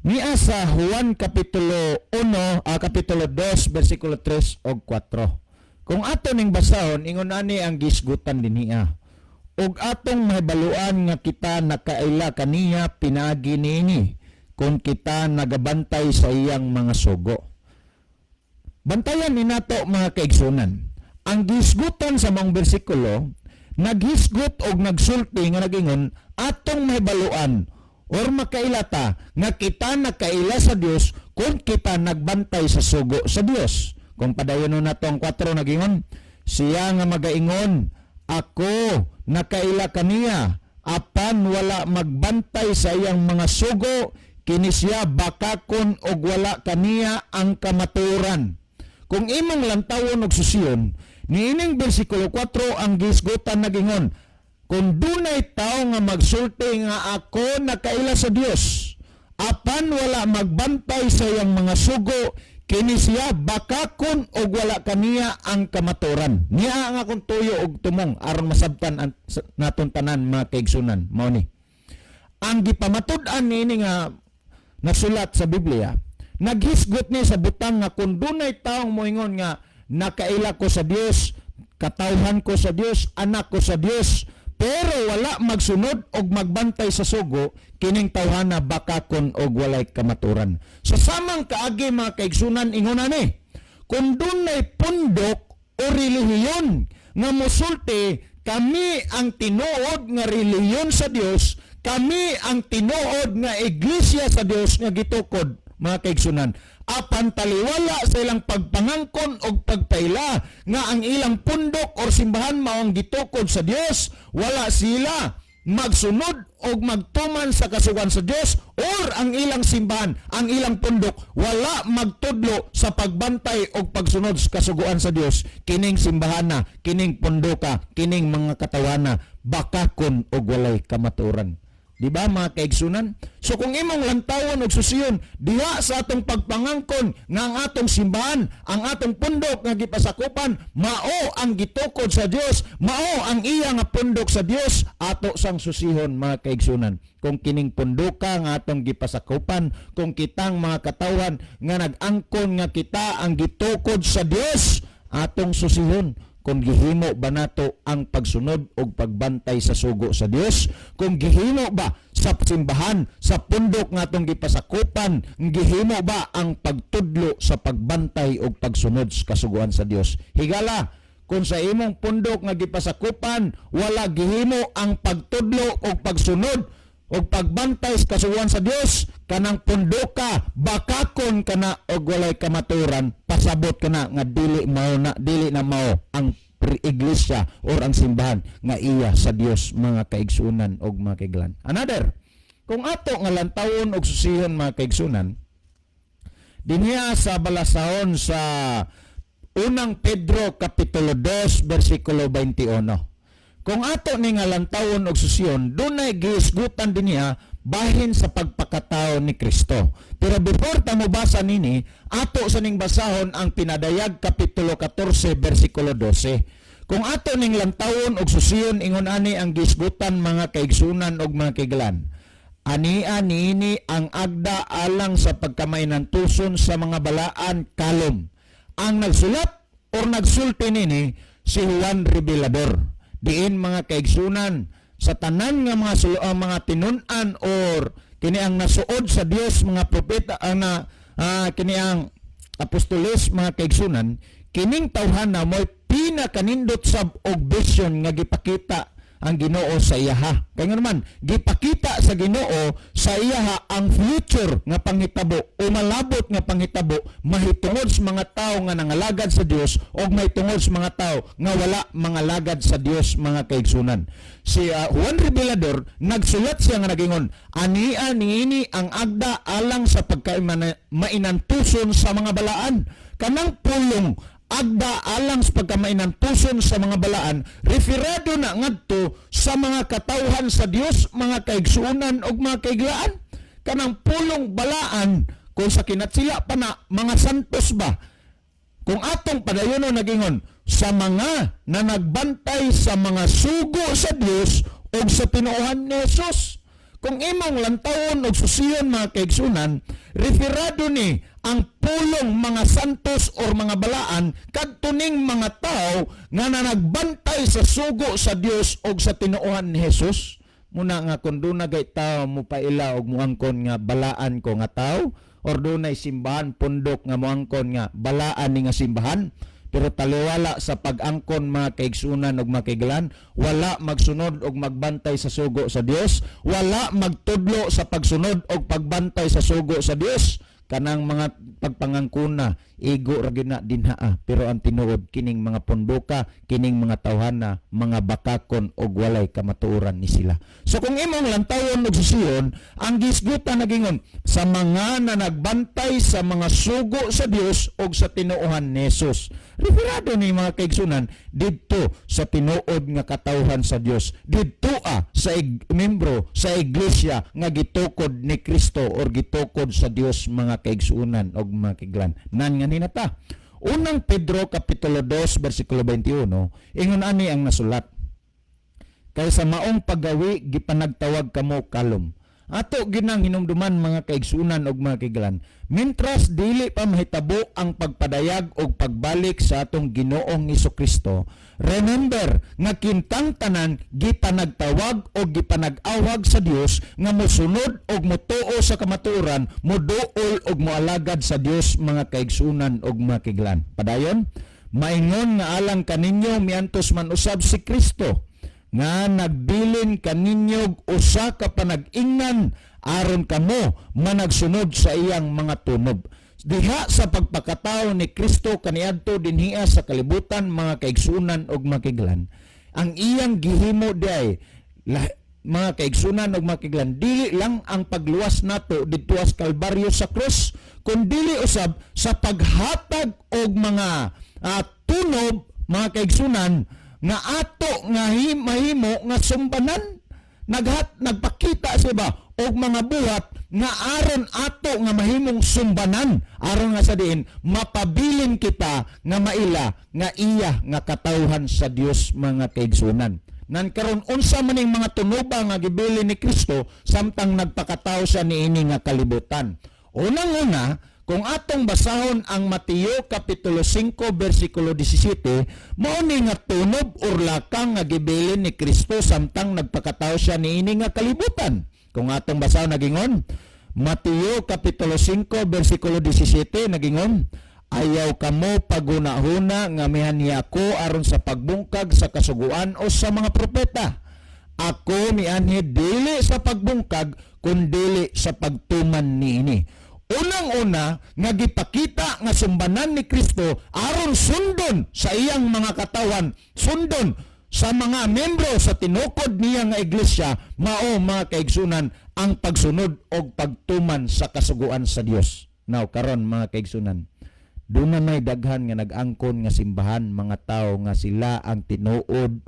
niya sa Juan kapitulo 1, kapitulo 2, versikulo 3 og 4. Kung ato ning basahon, ingon ani ang gisgutan dinhiya. Og atong mahibaluan nga kita nakaila kaniya pinagi niini kung kita nagabantay sa iyang mga sugo. Bantayan ni nato, mga kaigsunan. Ang gisgutan sa mga bersikulo, naghisgot og nagsulti nga nagingon, atong mahibaluan or makailata nga kita nakaila sa Dios kung kita nagbantay sa sugo sa Dios. Kung padayon nato ang 4 nagingon, siya nga magaingon, ako nakaila kaniya, apan wala magbantay sa iyang mga sugo, kini siya bakakon og wala kaniya ang kamaturan. Kung imong lantawon og susiyon, niining bersikulo 4 ang gisgutan nagingon, kung dunay tao nga magsulti nga ako nakaila sa Dios, apan wala magbantay sa iyang mga sugo, kini siya bakakon og wala kaniya ang kamaturan. Niya nga akong tuyo og tumong aron masabtan naton tanan, mga kaigsunan. Mao ni. Ang gipamatud-an niini nga nasulat sa Biblia, naghisgot ni sa butang nga kung dunay taong moingon nga nakaila ko sa Dios, katawhan ko sa Dios, anak ko sa Dios, pero wala magsunod og magbantay sa sugo, kining tawhana bakakon og walay kamaturan. So samang kaagi, mga kaigsunan, ingon ani, kung dunay pundok o relihiyon nga mosulti, kami ang tinuod nga relihiyon sa Dios, kami ang tinuod nga iglesia sa Dios nga gitukod, mga kaigsunan, apan taliwala sa ilang pagpangangkon o pagpaila nga ang ilang pundok o simbahan maong gitukod sa Dios, wala sila magsunod o magtuman sa kasugan sa Dios, or ang ilang simbahan, ang ilang pundok, wala magtudlo sa pagbantay o pagsunod sa kasuguan sa Dios, kining simbahana, kining pundoka, kining mga katawana, bakakon o walay kamaturan. Di ba, mga kaigsunan? So kung imong lantawon og susiyon, diha sa atong pagpangangkon nga ang atong simbahan, ang atong pundok nga gipasakupan, mao ang gitukod sa Dios, mao ang iya nga pundok sa Dios, ato sang susihon, mga kaigsunan. Kung kining pundoka nga atong gipasakupan, kung kitang mga katawan nga nag-angkon nga kita ang gitukod sa Dios, atong susihon. Kung gihimo ba nato ang pagsunod o pagbantay sa sugo sa Dios, kung gihimo ba sa simbahan, sa pundok nga atong gipasakupan, gihimo ba ang pagtudlo sa pagbantay o pagsunod sa kasuguan sa Dios. Higala, kung sa imong pundok nga gipasakupan, wala gihimo ang pagtudlo o pagsunod o pagbantay sa kasuguan sa Dios, kanang pundoka, bakakon kana og walay kamaturan, pasabot kana nga dili na mao ang iglesia or ang simbahan nga iya sa Dios, mga kaigsunan og mga kaiglan. Another, kung ato nga lantawon og susihon, mga kaigsunan, dinhiya sa balasahon sa unang Pedro kapitulo 2 bersikulo 21. Kung ato ni nga lantawon og susihon, dunay gihisgutan din niya bahin sa pagpakatao ni Kristo. Pero before ta mo basa nini, ato sa ning basahon ang pinadayag kapitulo 14 bersikulo 12. Kung ato ning lantawon og susihon, ingon ani ang gihisgutan, mga kaigsunan og mga kaiglan. Ania niini ang agda alang sa pagkamay ng tuson sa mga balaan kalom. Ang nagsulat or nagsulti nini si Juan Revelador. Diin, mga kaigsunan, sa tanan nga mga tinun-an or kini ang nasuod sa Dios, mga propeta, kini ang apostoles, mga kaigsunan, kining tawhana mo'y pinakanindot sab og vision nga gipakita ang Ginoo sa iyaha. Kaya naman, gipakita sa Ginoo sa iyaha ang future nga panghitabo o malabot nga panghitabo mahitungod sa mga tao nga nangalagad sa Dios o mahitungod sa mga tao nga wala mangalagad sa Dios, mga kaigsunan. Si Juan Revelador nagsulat siya nga nagingon, ania niini ang agda alang sa pagkamainantuson sa mga balaan. Kanang pulong agda alang sa pagkamainantuson sa mga balaan, referado na ngadto sa mga katawhan sa Dios, mga kaigsunan o mga kaiglaan. Kanang pulong balaan kung sa kinatsila pa na mga santos ba, kung atong padayon nagingon sa mga na nagbantay sa mga sugo sa Dios o sa tinuohan ni Jesus. Kung imong lantawon o susiyon, mga kaigsunan, referado ni ang pulong mga santos o mga balaan kadtuning mga tao nga nagbantay sa sugo sa Dios o sa tinuohan ni Jesus. Muna nga kung doon na gay tao mo paila o muangkon nga balaan ko nga tao, or doon na simbahan pundok nga muangkon nga balaan ni nga simbahan, pero taliwala sa pag-angkon, mga kaigsunan ug mga kaiglan, wala magsunod og magbantay sa sugo sa Dios, wala magtudlo sa pagsunod og pagbantay sa sugo sa Dios. Kanang mga pagpangangkuna, igo ra gyud na dinhaa, pero ang tinuod kining mga pundoka, kining mga tawhana, mga bakakon og walay kamatuoran ni sila. So kung imong lantawon og susiyon, ang gisgutan nagingon sa mga na nagbantay sa mga sugo sa Dios og sa tinuohan ni Jesus. Referado ni, mga kaigsunan, didto sa tinuod nga katawhan sa Dios, didto sa membro sa iglesia nga gitukod ni Kristo or gitukod sa Dios, mga kaigsunan og mga kaiglan. Nan nga ninata. Unang Pedro kapitulo 2 bersikulo 21, ingon ani ang nasulat. Kay sa maong paggawi gipanagtawag kamo kalom. Ato ginang hinumduman, mga kaigsunan og mga kaiglan, mintras dili pa mahitabo ang pagpadayag og pagbalik sa atong Ginoong Hesukristo, remember nga kintang tanan gipanagtawag og gipanag-awag sa Dios nga mosunod og motuo sa kamatuoran, moduol og moalagad sa Dios, mga kaigsunan og mga kaiglan. Padayon, maingon nga alang kaninyo miantos man usab si Kristo, nga nagbilin kaninyog usa ka panag-ingnan aron kamo managsunod sa iyang mga tunob. Diha sa pagpakatao ni Kristo kaniadto dinhiya sa kalibutan, mga kaigsunan og mga kaiglan, ang iyang gihimo diay, mga kaigsunan og mga kaiglan, dili lang ang pagluwas nato didto sa Kalbaryo sa krus, kundi usab sa paghatag og mga tunob, mga kaigsunan, nga ato nga mahimo nga sumbanan. Nagpakita siya ba og mga buhat nga aron ato nga mahimong sumbanan, aron nga sa diin mapabilin kita nga maila nga iya nga katawhan sa Dios, mga kaigsunan. Nan karon unsa maning mga tunoba nga gibilin ni Kristo samtang nagpakatawo siya niini nga kalibutan. Unang-una, kung atong basahon ang Mateo kapitulo 5 bersikulo 17, mao ni nga tunob or lakang nga gibilin ni Kristo samtang nagpakatawo siya niini nga kalibutan. Kung atong basahon nagingon, Mateo kapitulo 5 bersikulo 17 nagingon, ayaw kamo pagunahuna nga mihanhiya ko aron sa pagbungkag sa kasuguan o sa mga propeta. Ako mianhi dili sa pagbungkag kundi sa pagtuman niini. Unang-una nga gipakita nga sumbanan ni Kristo aron sundon sa iyang mga katawan, sundon sa mga membro sa tinukod niya nga iglesia, mao, mga kaigsunan, ang pagsunod og pagtuman sa kasuguan sa Dios. Now karon, mga kaigsunan, doon na may daghan nga nag-angkon nga simbahan, mga tao nga sila ang tinuod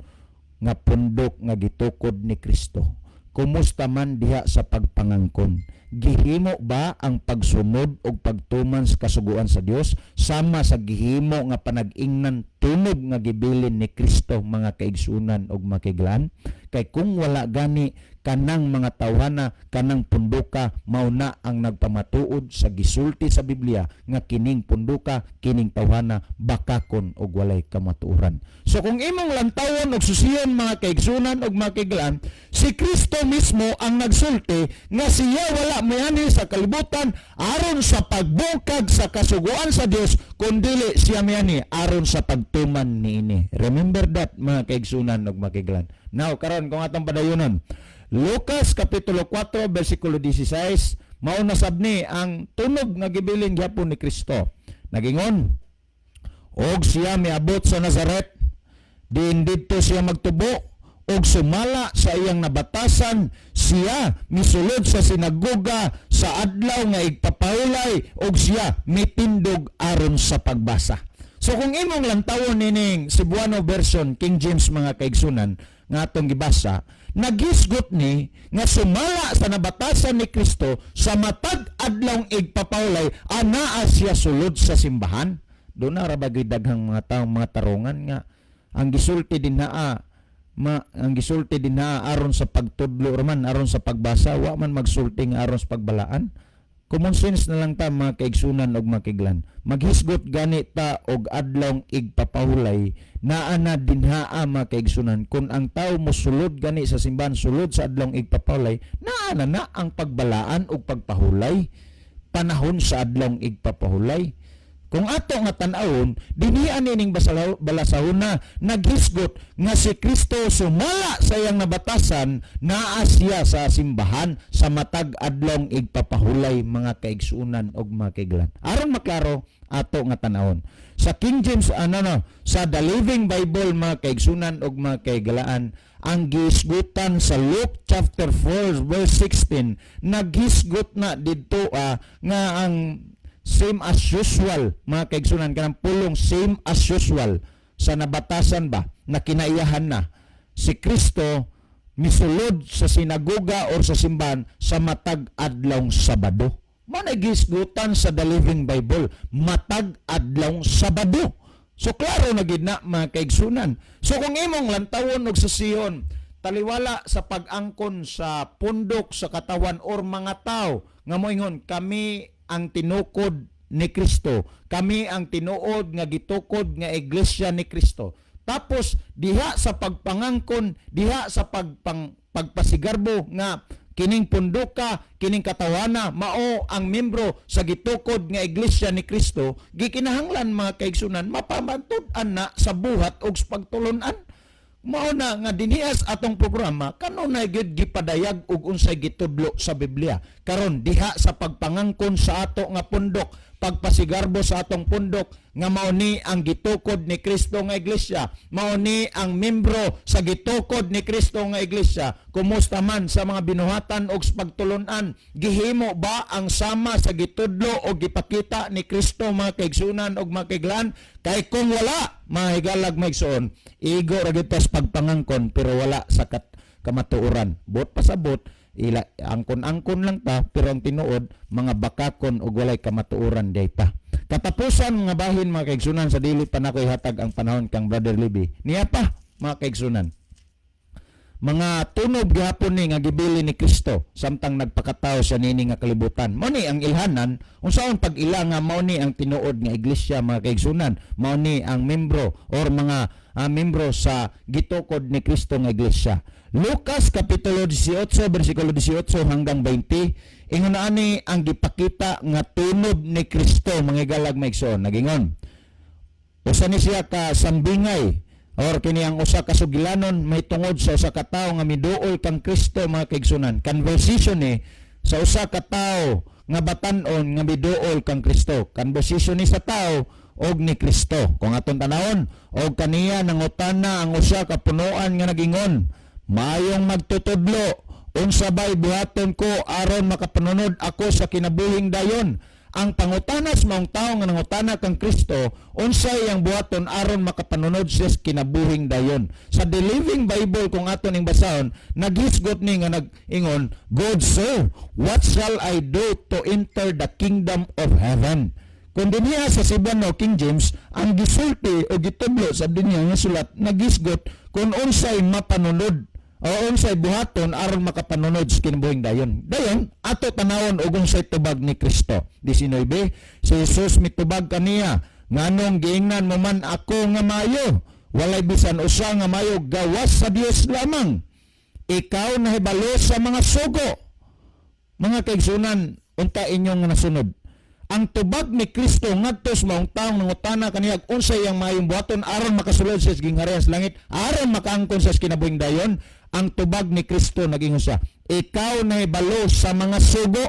nga pundok nga gitukod ni Kristo. Kumusta man diha sa pagpangangkon? Gihimo ba ang pagsunod o pagtuman sa kasuguan sa Dios sama sa gihimo nga panag-ingnan tunog nga gibilin ni Kristo, mga kaigsunan o mga kaiglan? Kay kung wala gani, kanang mga tawhana, kanang punduka mao na ang nagpamatuod sa gisulti sa Biblia nga kining punduka, kining tawhana bakakon og walay kamatuoran. So kung imong lantawon og susiyon mga kaigsunan og mga kaiglaan, si Kristo mismo ang nagsulti nga siya wala mayani sa kalibutan aron sa pagbukag sa kasuguan sa Dios, kundi siya mayani aron sa pagtuman niini. Remember that mga kaigsunan og mga kaiglaan. Now karon kung atong padayonon, Lucas Kapitulo 4 versikulo 16, mao na sabni ang tunog nga gibilin gyapon ni Kristo. Nagingon, og siya miabot sa Nazaret, diin didto siya magtubo, og sumala sa iyang nabatasan, siya misulod sa sinagoga sa adlaw nga igpapahulay, og siya mitindog aron sa pagbasa. So kung imong lantawon nining Cebuano version, King James mga kaigsunan, nga atong gibasa, nagisgot ni nga sumala sa nabatasan ni Kristo sa matag adlawng igpapawlay, anaa siya sulod sa simbahan. Doon na rabagay daghang mga taong mga tarungan nga ang gisulti din naa aron sa pagtudlo man aron sa pagbasa, wa man magsulti nga aron sa pagbalaan. Common sense na lang ta mga kaigsunan og makiglan. Maghisgot gani ta og adlawng igpapahulay naa na dinhaa mga kaigsunan. Kung ang tao mosulod gani sa simbahan, sulod sa adlawng igpapahulay, naa na ang pagbalaan og pagpahulay. Panahon sa adlawng igpapahulay. Kung ato nga tan-awon, dinian nining balasahon na naghisgot nga si Kristo sumala sa iyang nabatasan, naa siya sa simbahan sa matag adlong igpapahulay mga kaigsunan og mga kaiglan. Aron maklaro ato nga tan-awon. Sa King James sa The Living Bible mga kaigsunan og mga kaiglaan, ang gihisgutan sa Luke chapter 4 verse 16, naghisgot na didto nga ang same as usual mga kaigsunan, kanang pulong same as usual sa nabatasan ba na kinaiyahan na si Kristo misulod sa sinagoga o sa simbahan sa matag adlawng Sabado. Managisgutan sa The Living Bible, matag adlawng Sabado. So klaro na gid na mga kaigsunan. So kung imong lantawon og susiyon, taliwala sa pag-angkon sa pundok sa katawan or mga tao nga moingon kami ang tinukod ni Kristo, kami ang tinuod nga gitukod nga iglesia ni Kristo. Tapos diha sa pagpangangkon, diha sa pagpasigarbo nga kining punduka, kining katawana mao ang membro sa gitukod nga iglesia ni Kristo, gikinahanglan mga kaigsunan mapamatud-an na sa buhat ug sa pagtulunan. Mao na nga dinhias atong programa kanunay gyud gipadayag og unsay gitudlo sa Biblia. Karon diha sa pagpangangkon sa ato nga pundok, pagpasigarbo sa atong pundok nga mao ni ang gitukod ni Kristo nga iglesia, mao ni ang membro sa gitukod ni Kristo nga iglesia. Kumusta man sa mga binuhatan og sa pagtulunan, gihimo ba ang sama sa gitudlo o gipakita ni Kristo mga kaigsunan og mga kaiglaan? Kay kung wala, mahigalag maigsoon, igo ra gyud tas pagpangangkon pero wala sa kamatuoran. Bot pasabot angkon-angkon lang ta pero ang tinuod mga bakakon ug walay kamatuoran dayta. Katapusan mga bahin mga kaigsunan, sa dili pa nako ihatag ang panahon kang Brother Libby. Niya pa mga kaigsunan, mga tunob gihapon ni nga gibili ni Kristo samtang nagpakatao sa nini nga kalibutan. Mao ni ang ilhanan unsaon pag-ila nga mao ni ang tinuod nga iglesia mga kaigsunan, mao ni ang membro or mga membro sa gitukod ni Kristo nga iglesia. Lucas Kapitulo 18 versikulo 18 hanggang 20, ingon ani ang gipakita nga tunob ni Kristo mga galag maigsoon. Nagingon, usa ni siya ka sambingay or kini ang usa ka sugilanon may tungod sa usa ka tawo nga miduol kang Kristo mga kaigsunan. Conversation ni sa usa ka tawo nga batan-on nga miduol kang Kristo. Conversation ni sa tawo og ni Kristo. Kung aton tanawon, og kaniya nangutana ang usa ka punuan nga nagingon, mayong magtutudlo, unsa bay buhaton ko aron makapanunod ako sa kinabuhing dayon? Ang pangutanas maong tao nga nangutana kang Kristo, unsay ang buhaton aron makapanunod siya sa kinabuhing dayon? Sa The Living Bible kung aton ning basahon, naghisgot ni nga nag-ingon, "Good sir, what shall I do to enter the kingdom of heaven?" Kung dinya sa Cebuano King James, ang gisulti o gitudlo sa dinya nga sulat, naghisgot kung unsay mapanunod o unsay buhaton aron makapanunod sa kinabuhing dayon. Dayon ato tanawon og unsay tubag ni Kristo. 19 si Jesus mitubag kaniya nganong giingnan mo man ako nga mayo, walay bisan usa nga mayo gawas sa Dios lamang. Ikaw nahibalo sa mga sugo. Mga kaigsunan, unta inyong nasunod. Ang tubag ni Kristo ngadto sa maong taong nangutana kaniya unsay ang maayong buhaton aron makasulod sa gingharian sa langit, aron makaangkon sa kinabuhing dayon. Ang tubag ni Kristo naging usa. Ikaw nahibalo sa mga sugo.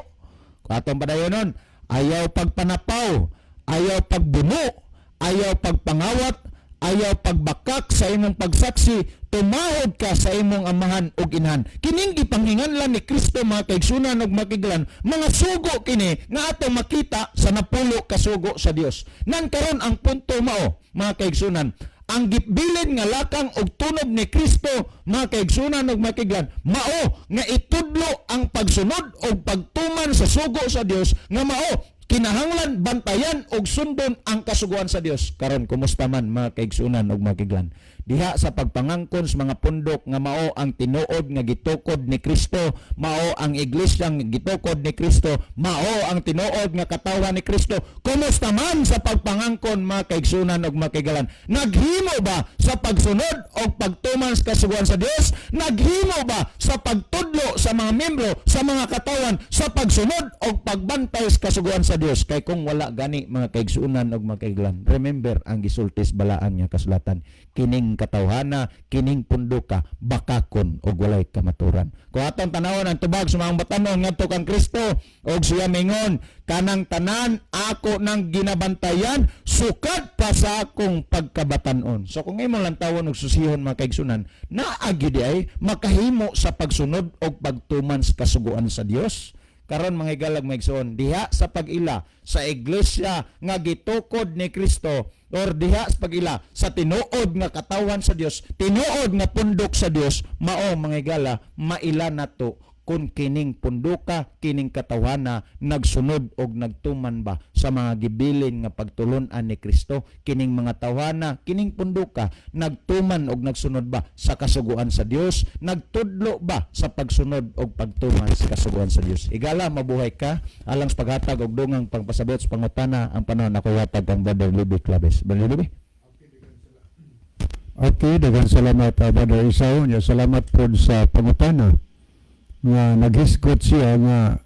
Katong padayonon, ayaw pagpanapaw, ayaw pagbuno, ayaw pagpangawat, ayaw pagbakak sa imong pagsaksi, tumahod ka sa imong amahan ug inhan. Kining gipanghinganlan ni Kristo mga kaigsunan ug makiglan, mga sugo kini nga ato makita sa napulo ka sugo sa Dios. Nan karon ang punto mao mga kaigsunan, ang gipbilin nga lakang og tunog ni Kristo mga kaigsunan ug makiglan, mao nga itudlo ang pagsunod og pagtuman sa sugo sa Dios nga mao kinahanglan bantayan og sundon ang kasuguan sa Dios. Karon kumusta man mga kaigsunan ug makiglan, diha sa pagpangangkon sa mga pundok nga mao ang tinuod nga gitukod ni Kristo, mao ang iglesia nga gitukod ni Kristo, mao ang tinuod nga katawan ni Kristo. Kumusta man sa pagpangangkon mga kaigsunan ug makiglan, naghimo ba sa pagsunod og pagtuman sa kasuguan sa Dios? Naghimo ba sa pagtudlo sa mga membro sa mga katawan sa pagsunod og pagbantay sa kasuguan sa Dios? Kay kung wala gani mga kaigsunan ug makiglan, remember ang gisultis balaan nga kasulatan, kining katawhana, kining punduka, bakakon og walay kamaturan. Kung atong tanawon ang tubag sa mga batanon ngadto kang Kristo og siya mingon, kanang tanan ako nang ginabantayan sukat pa sa akong pagkabatanon. So kung imo lang tawon og susihon mga kaigsunan, naa gyud ay makahimo sa pagsunod og pagtuman sa kasuguan sa Dios. Karon mga igalag maigsoon, diha sa pag-ila sa iglesia nga gitukod ni Kristo, or diha sa pag-ila sa tinuod nga katawan sa Dios, tinuod nga pundok sa Dios, mao mga igala maila nato kung kining punduka, kining katawana nagsunod og nagtuman ba sa mga gibilin nga pagtulon-an ni Kristo, kining mga tawana, kining punduka nagtuman og nagsunod ba sa kasuguan sa Dios, nagtudlo ba sa pagsunod og pagtuman sa kasuguan sa Dios. Igala mabuhay ka alang sa paghatag og dungang pagpasabot sa pangutana. Ang panahon ako hatag kang Brother Libby Claves. Brother Libby? Okay, daghang salamat Brother Isaw. Salamat po sa pangutana nga naghisgot siya nga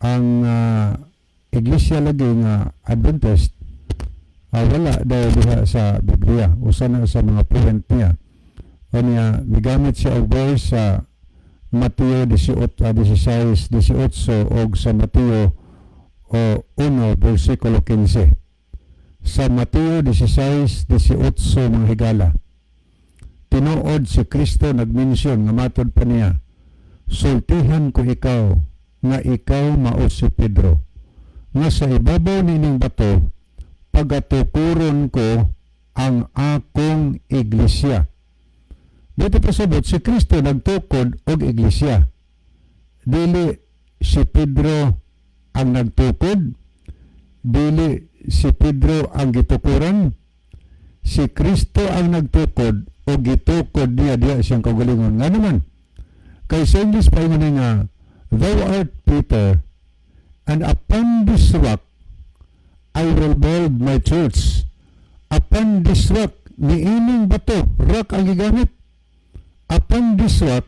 ang iglesia lagi nga Adventist wala daw diha sa Biblia, usa na sa mga point niya. O niya migamit siya og verse sa Mateo 16:18 og sa Mateo 1 versikulo 15. Sa Mateo 16:18 mga higala, tinuod si Kristo nagmensyon nga matod pa niya, sultihan ko ikaw nga ikaw mao si Pedro, nga sa ibabaw nining bato pagatukuron ko ang akong iglesia. Dito pasabot si Kristo nagtukod og iglesia. Dili si Pedro ang nagtukod, dili si Pedro ang gitukuran, si Kristo ang nagtukod o gitukod niya diya siyang kaugalingon. Nga naman, kay sa English pa yun nga, thou art Peter, and upon this rock I will build my church. Upon this rock, niining bato, rock ang gigamit. Upon this rock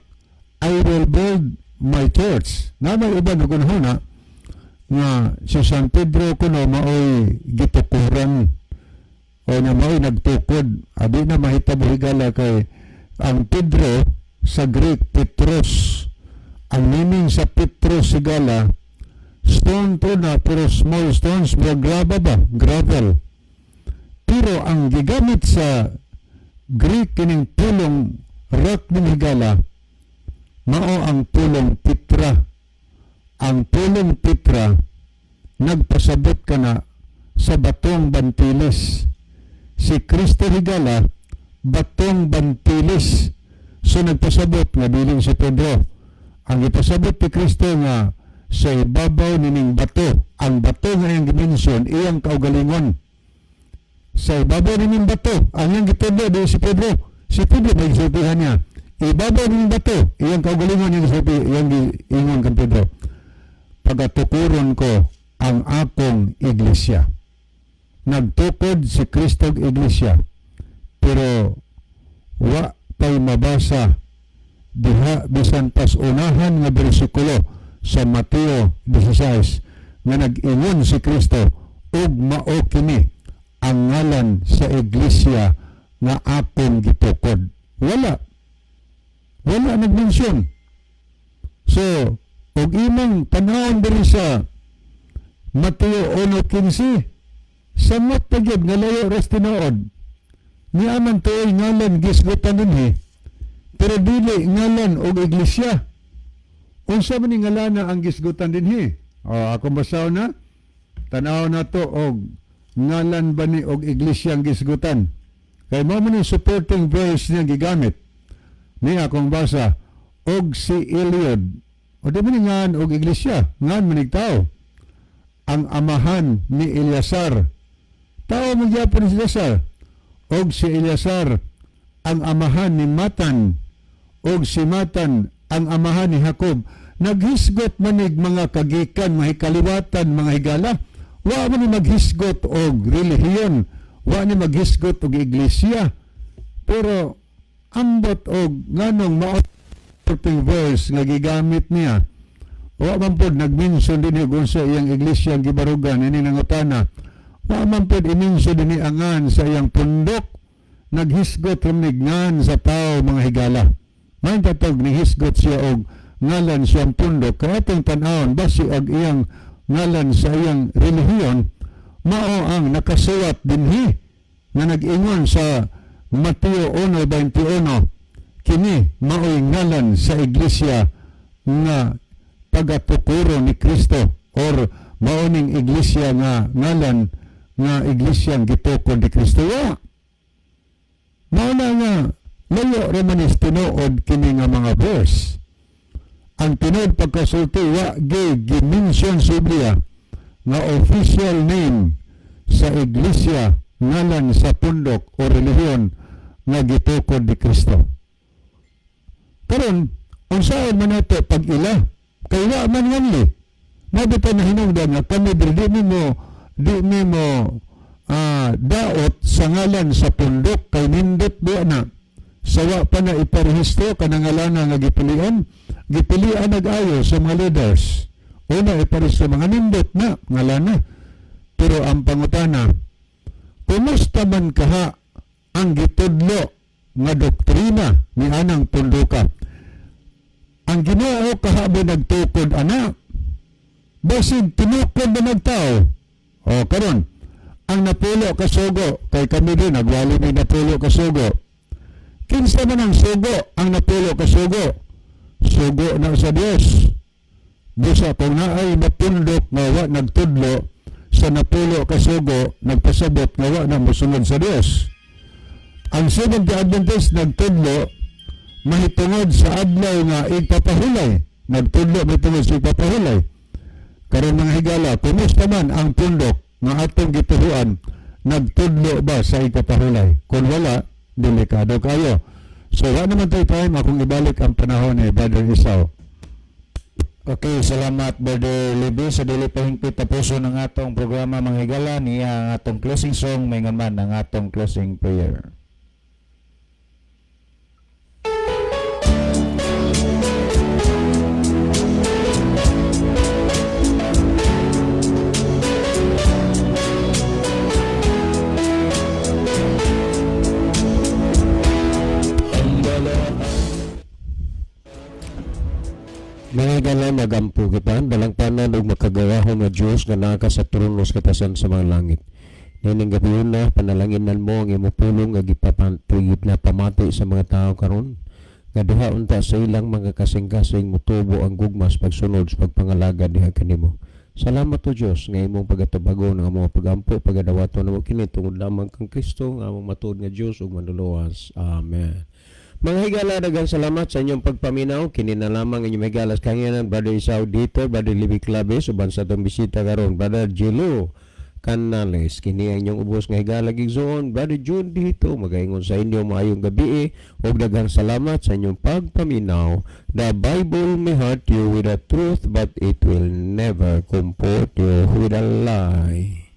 I will build my church. Na may iba na kunahuna nga si San Pedro kuno maoy gitukuran o na maoy nagtukod. Abi na mahitabo higala kay ang Pedro sa Greek, Petros. Ang meaning sa Petros sigala, stone po na, pero small stones, pero gravel. Pero ang gigamit sa Greek kining pulong rock ng higala, mao ang pulong Petra. Ang pulong Petra, nagpasabot ka na sa batong bantilis. Si Kristo higala, batong bantilis. So nagpasabot nga biling si Pedro. Ang ipasabot ni Kristo nga sa ibabaw nining bato, ang bato nga yung dimensyon, iyang kaugalingon. Sa ibabaw nining bato, ang yung gitudlo di si Pedro. Si Pedro may sultihan niya, ibabaw ng bato, iyang kaugalingon yung sabi, iyang ingon kang Pedro, pagatukuron ko ang akong iglesia. Nagtukod si Kristog iglesia, pero wa pa'y mabasa diha bisan pas unahan nga bersikulo sa Mateo 16 nga nag-ingon si Kristo, ug mao kini ang ngalan sa iglesia nga akong gitukod. Wala nag-mention. So, og imong tanawon diri sa Mateo 1:15, samot pa gyud nga layo ras tinuod. Niaman tuoy ngalan gisgutan dinhi, pero dili ngalan og iglesia. Unsa man ni ngalana ang gisgutan dinhi? Ako basaw na. Tanaw na to og ngalan ba ni og iglesia ang gisgutan. Kay mo man yung supporting verse niya gigamit. Ni akong basa, og si Eliud. O di man ngan og iglesia, ngan manig tao. Ang amahan ni Eliasar. Tao man gyapon si Eliasar. Og si Eliasar ang amahan ni Matan. Og si Matan ang amahan ni Jacob. Naghisgot manig mga kagikan, mga kaliwatan, mga higala. Wa man ni maghisgot og relihiyon. Wa ni maghisgot og iglesia. Pero ambot og nganong maoting verse nga gigamit niya. Wa man pod nagmention dinhi kung sa iyang iglesia ang gibarugan ini nangutana. Wa man pod i-mention dinhi angan sa iyang pundok. Naghisgot manig ngan sa tao mga higala. May tatog ni hisgot siya og ngalan siyang pundok. Kaya itong tanawon basi og iyang ngalan sa iyang relihiyon, mao ang nakasuwat dinhi nga nag-ingon sa Mateo 1:21, kini mao'y ngalan sa iglesia nga pagatukuro ni Kristo, or maoning iglesia nga ngalan nga iglesia gitukod ni Kristo. Mao na nga layo ramanis tinuod kini nga mga verse. Ang tinuod pagkasulti wa gi-mention sa Biblia nga official name sa iglesia ngalan sa pundok o relihiyon nga gitukod ni Kristo. Karon unsaon man nato pag-ila kay wa man nganli nabita na hinungdan nga kami di mo daot sa ngalan sa pundok kay nindot buwa na sawa pa na iparehistro kanang ngalan nga gipilian nag-ayo sa mga leaders. Una iparehistro mga nindot na ngalan na. Pero ang pangutana, kumusta man kaha ang gitudlo nga doktrina ni anang punduka? Ang Ginoo kaha ba nagtukod ana? Basig tinukod na nagtao. O karon, ang napulo ka sugo, kay kami din nagwali may napulo ka sugo. Kinsa man ang sugo, ang napulo ka sugo? Sugo na sa Dios. Busa kung naay napundok nga wa nagtudlo sa napulo ka sugo, nagpasabot nga wa na mosunod sa Dios. Ang Seventh-day Adventist nagtudlo mahitungod sa adlaw nga igpapahulay. Nagtudlo mahitungod sa igpapahulay. Karon mga higala, kumusta man ang pundok nga atong gituhuan, nagtudlo ba sa igpapahulay? Kung wala, delikado kayo. So, wala naman tayo time akong ibalik ang panahon ni Brother Isaw. Okay, salamat Brother Libby. Sa dili pa hingpit tapuso ng atong programa mga higala, niya ang atong closing song, may nga man ang atong closing prayer. Mga higala, magampo kita, dalang panan ug makagawahon nga Dios nga naa sa trono sa katasan sa mga langit. Nining gabi na panalanginan mo ang imong pulong nga gipapantuyid na pamati sa mga tao karon. Nga duha unta sa ilang mga kasing-kasing mutubo ang gugmas pagsunod sa pagpangalaga diha kanimo. Salamat o Dios nga imong pagatubago ng mga pagampo pagadawaton namo kini tungod lamang kang Kristo nga among matuod nga Dios ug manluluwas. Amen. Mga higala, daghang salamat sa inyong pagpaminaw. Kini na lamang inyong higalas kanginan Brother Isaw dito, Brother Libby Claves, uban sa itong bisita karon Brother Jilo Canales. Kini ang inyong ubos nga higala gigsoon, Brother June dito, magaingon sa inyo maayong gabi ug daghang salamat sa inyong pagpaminaw. The Bible may hurt you with the truth, but it will never comfort you with a lie.